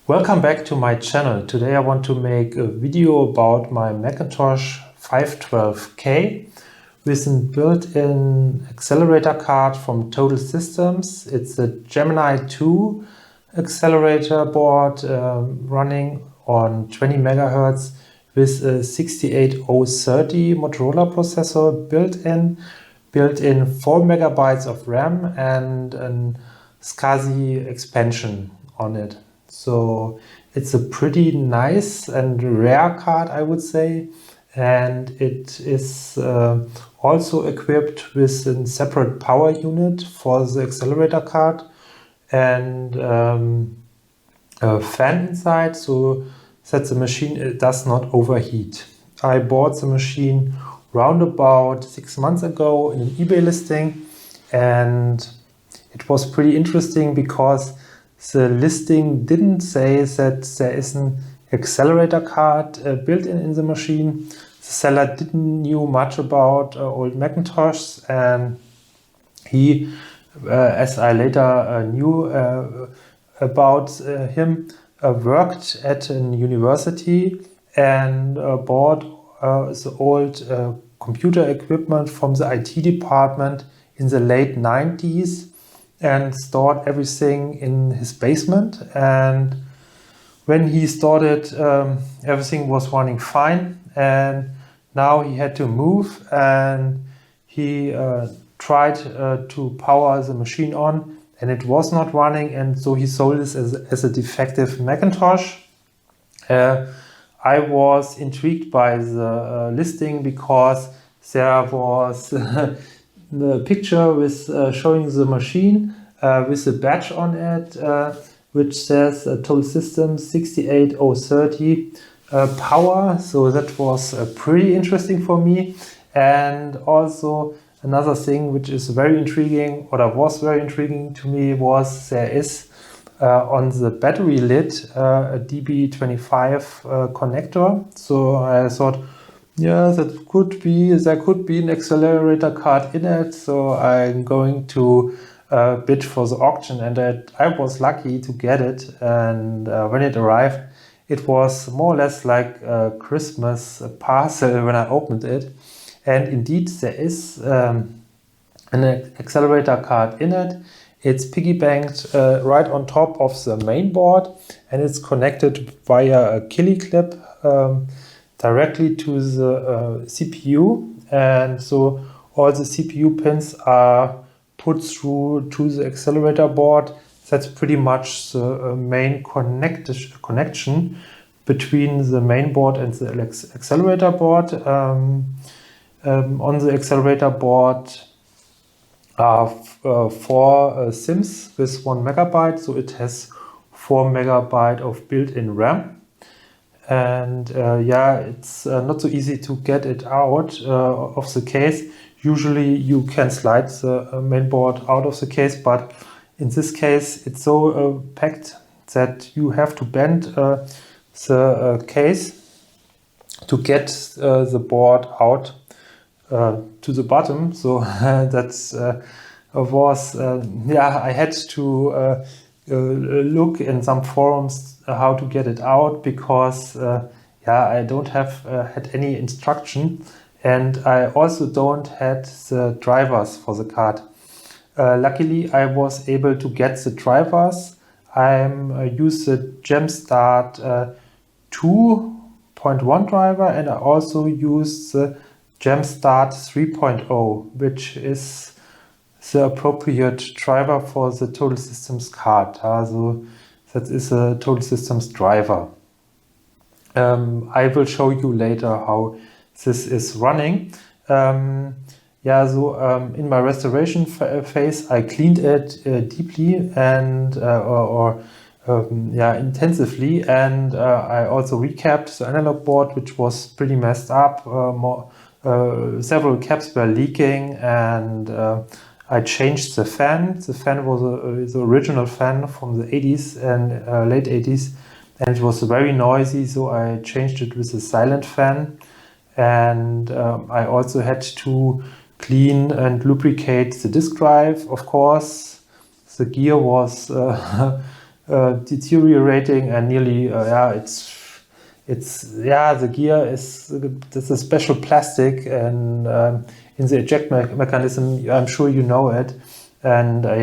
Welcome back to my channel. Today I want to make a video about my Macintosh 512k with a built-in accelerator card from Total Systems. It's a Gemini 2 accelerator board running on 20 MHz with a 68030 Motorola processor built-in 4 MB of RAM and a SCSI expansion on it. So it's a pretty nice and rare card, I would say, and it is also equipped with a separate power unit for the accelerator card and a fan inside, so that the machine does not overheat. I bought the machine round about 6 months ago in an eBay listing, and it was pretty interesting because the listing didn't say that there is an accelerator card built in the machine. The seller didn't knew much about old Macintosh, and he, as I later knew about him, worked at a university and bought the old computer equipment from the IT department in the late 90s and stored everything in his basement. And when he started, everything was running fine, and now he had to move, and he tried to power the machine on, and it was not running, and so he sold this as a defective Macintosh. I was intrigued by the listing because there was the picture with showing the machine with a badge on it, which says Total Systems 68030 power. So that was pretty interesting for me. And also another thing which is very intriguing, or that was very intriguing to me, was there is on the battery lid a DB25 connector. So I thought, yeah, there could be an accelerator card in it, so I'm going to bid for the auction, and I was lucky to get it. And when it arrived, it was more or less like a Christmas parcel when I opened it. And indeed, there is an accelerator card in it. It's piggy-banked right on top of the main board, and it's connected via a killy clip directly to the CPU, and so all the CPU pins are put through to the accelerator board. That's pretty much the main connection between the main board and the accelerator board. On the accelerator board are 4 SIMs with 1 MB, so it has 4 MB of built-in RAM. And yeah, it's not so easy to get it out of the case. Usually you can slide the main board out of the case, but in this case it's so packed that you have to bend the case to get the board out to the bottom. So that's was yeah, I had to look in some forums how to get it out, because yeah, I don't have had any instruction, and I also don't had the drivers for the card. Luckily, I was able to get the drivers. I use the GemStart 2.1 driver, and I also use the GemStart 3.0, which is the appropriate driver for the Total Systems card. So that is a Total Systems driver. I will show you later how this is running. Yeah, so in my restoration phase, I cleaned it deeply and yeah, intensively, and I also recapped the analog board, which was pretty messed up. Several caps were leaking, and I changed the fan. The fan was the original fan from the 80s and late 80s, and it was very noisy, so I changed it with a silent fan. And I also had to clean and lubricate the disk drive, of course. The gear was deteriorating, and nearly the gear is this a special plastic, and in the eject mechanism, I'm sure you know it, and I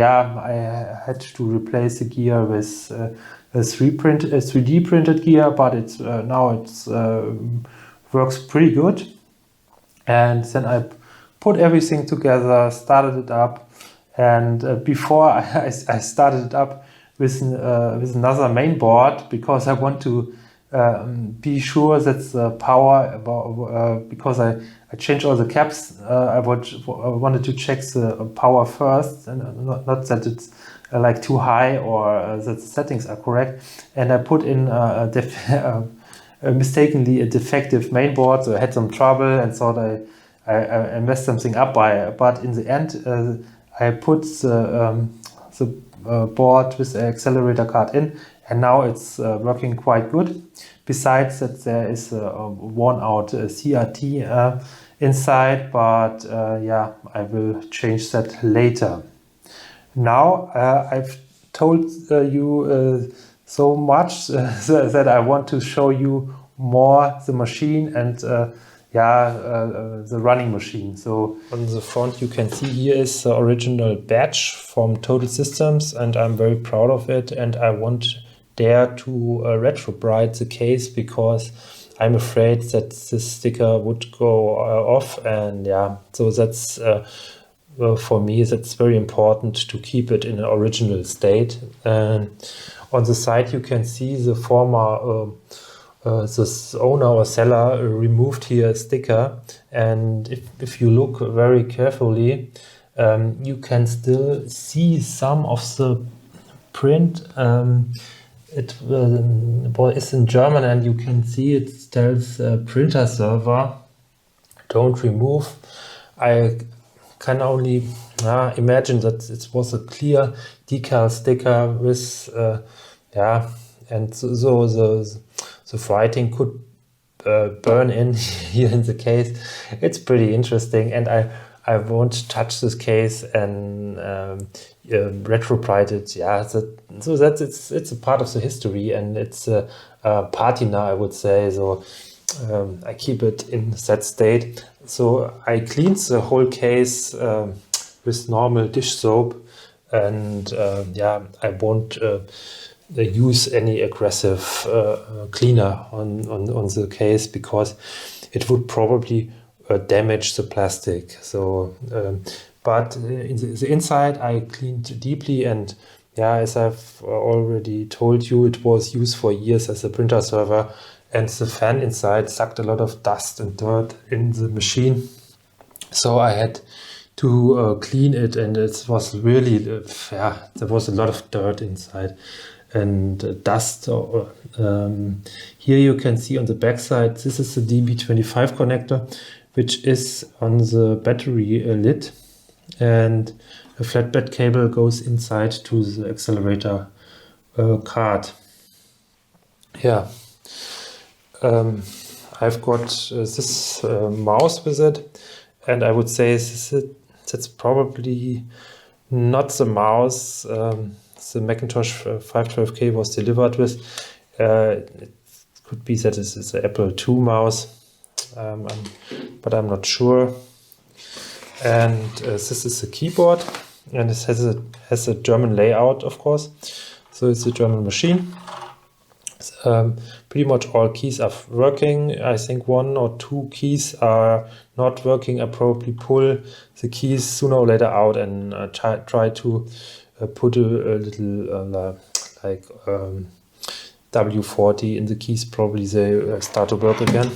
had to replace the gear with a 3D printed gear, but it's now it's works pretty good. And then I put everything together, started it up, and before I started it up with another main board, because I want to be sure that the power, because I changed all the caps, I wanted to check the power first, and not that it's like too high or that the settings are correct. And I put in mistakenly a defective mainboard, so I had some trouble and thought I messed something up but in the end I put the board with the accelerator card in, and now it's working quite good. Besides that, there is a worn out CRT inside, but I will change that later. Now I've told you so much that I want to show you more the machine and the running machine. So on the front you can see here is the original badge from Total Systems, and I'm very proud of it, and I won't dare to retrobrite the case because I'm afraid that this sticker would go off, and so that's for me that's very important to keep it in an original state. And on the side you can see the former this owner or seller removed here a sticker, and if you look very carefully you can still see some of the print. It is in German, and you can see it tells printer server, don't remove. I can only imagine that it was a clear decal sticker with and so the writing could burn in here in the case. It's pretty interesting, and I won't touch this case and retrobrite it. So it's a part of the history, and it's a patina, I would say. So I keep it in that state. So I cleaned the whole case with normal dish soap, and I won't use any aggressive cleaner on the case, because it would probably damage the plastic. So but in the inside I cleaned deeply, and as I've already told you, it was used for years as a printer server, and the fan inside sucked a lot of dust and dirt in the machine, so I had to clean it, and it was really there was a lot of dirt inside and dust. Here you can see on the back side, this is the DB25 connector, which is on the battery lid, and a flatbed cable goes inside to the accelerator card. I've got this mouse with it, and I would say that's probably not the mouse the Macintosh 512k was delivered with. It could be that this is the Apple II mouse, but I'm not sure. And this is the keyboard, and it has a German layout, of course. So it's a German machine. Pretty much all keys are working. I think one or two keys are not working. I probably pull the keys sooner or later out and try to put a little W40 in the keys. Probably they start to work again.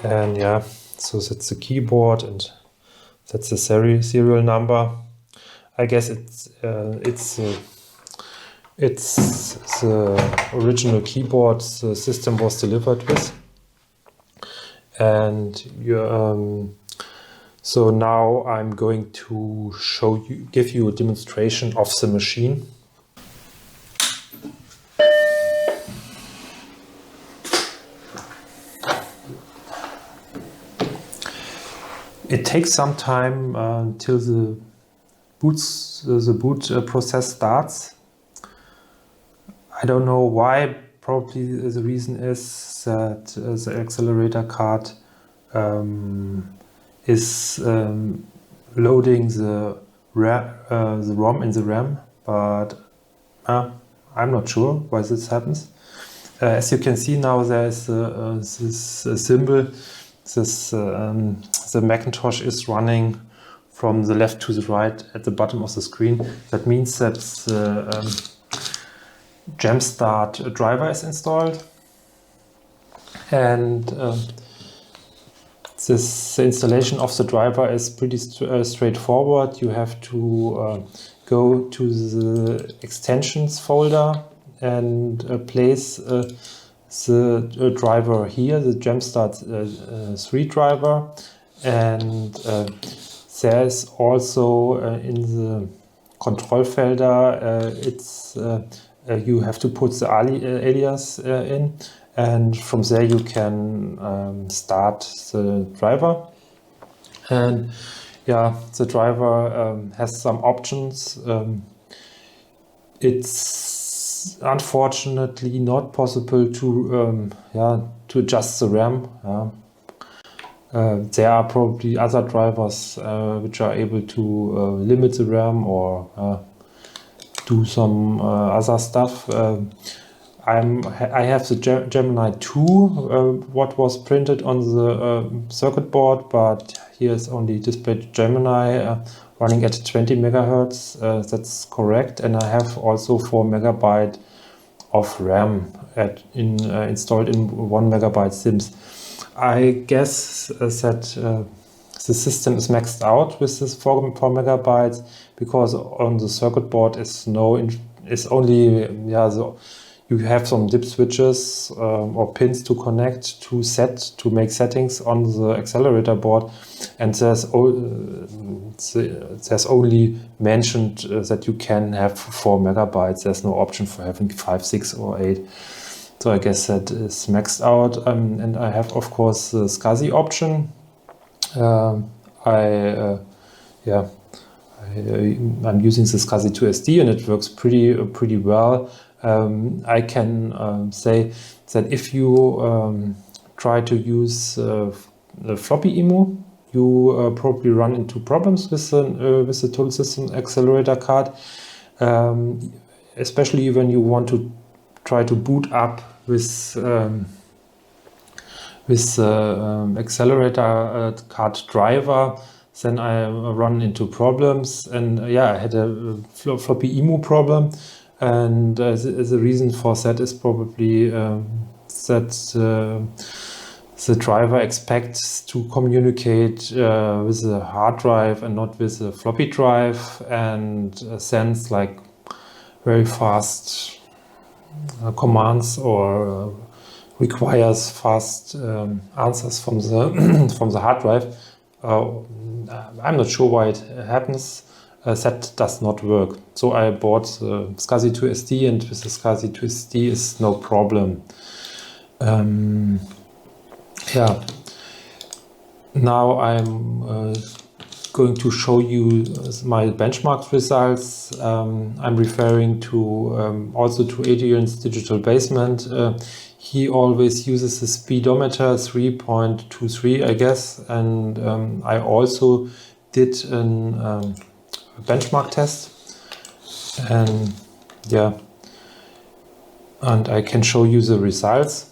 And so that's the keyboard, and that's the serial number. I guess it's the original keyboard the system was delivered with. And so now I'm going to give you a demonstration of the machine. It takes some time until the boot process starts. I don't know why. Probably the reason is that the accelerator card is loading the ROM in the RAM, but I'm not sure why this happens. As you can see now, there is this symbol. The Macintosh is running from the left to the right at the bottom of the screen. That means that the Gemstart driver is installed, and the installation of the driver is pretty straightforward. You have to go to the extensions folder and place the driver here, the Gemstart 3 driver, and there's also in the Kontrollfelder, you have to put the alias in, and from there you can start the driver. And yeah, the driver has some options. It's unfortunately not possible to adjust the RAM. There are probably other drivers which are able to limit the RAM or do some other stuff. I have the Gemini 2, what was printed on the circuit board, but here is only displayed Gemini running at 20 megahertz. That's correct, and I have also 4 megabyte of RAM installed in 1 megabyte SIMs. I guess that the system is maxed out with this 4 megabytes because on the circuit board is only you have some dip switches or pins to connect to make settings on the accelerator board, and there's only mentioned that you can have 4 megabytes. There's no option for having 5, 6, or 8. So I guess that is maxed out, and I have of course the SCSI option. I'm using the SCSI 2SD and it works pretty well. I can say that if you try to use the floppy emu, you probably run into problems with the Total System Accelerator card, especially when you want to try to boot up with accelerator card driver. Then I run into problems, and I had a floppy emu problem, and the reason for that is probably that the driver expects to communicate with the hard drive and not with the floppy drive, and sends like very fast commands or requires fast answers from the hard drive. I'm not sure why it happens. That does not work. So I bought the SCSI 2SD, and with the SCSI 2SD is no problem. Now I'm going to show you my benchmark results. I'm referring to also to Adrian's Digital Basement. He always uses the speedometer 3.23, I guess, and I also did a benchmark test, and I can show you the results.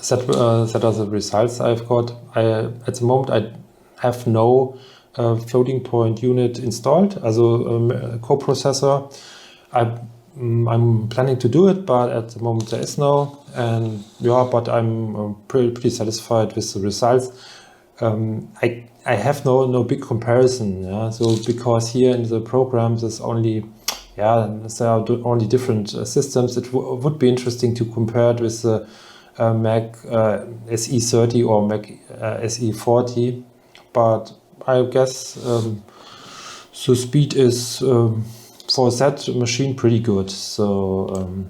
That are the results I've got. At the moment I have no floating point unit installed, also a coprocessor. I'm planning to do it, but at the moment there is no, and but I'm pretty satisfied with the results. I have no big comparison, so because here in the program there's only there are only different systems. It would be interesting to compare it with the Mac SE30 or Mac SE40, but I guess the speed is for that machine pretty good. So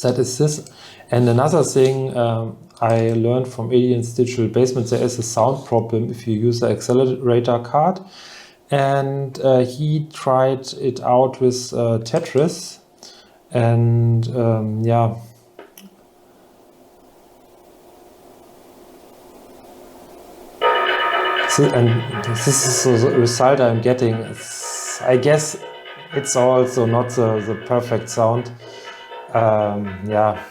that is this. And another thing I learned from Alien's Digital Basement, there is a sound problem if you use the accelerator card, and he tried it out with Tetris, And yeah, and this is the result I'm getting. I guess it's also not the perfect sound. Yeah,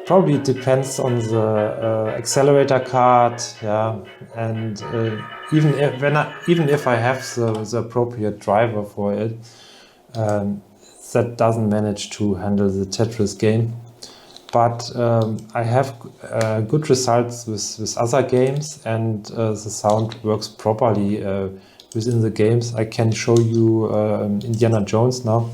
probably it depends on the accelerator card. Yeah, and even if I have the appropriate driver for it, that doesn't manage to handle the Tetris game. But I have good results with other games, and the sound works properly within the games. I can show you Indiana Jones now.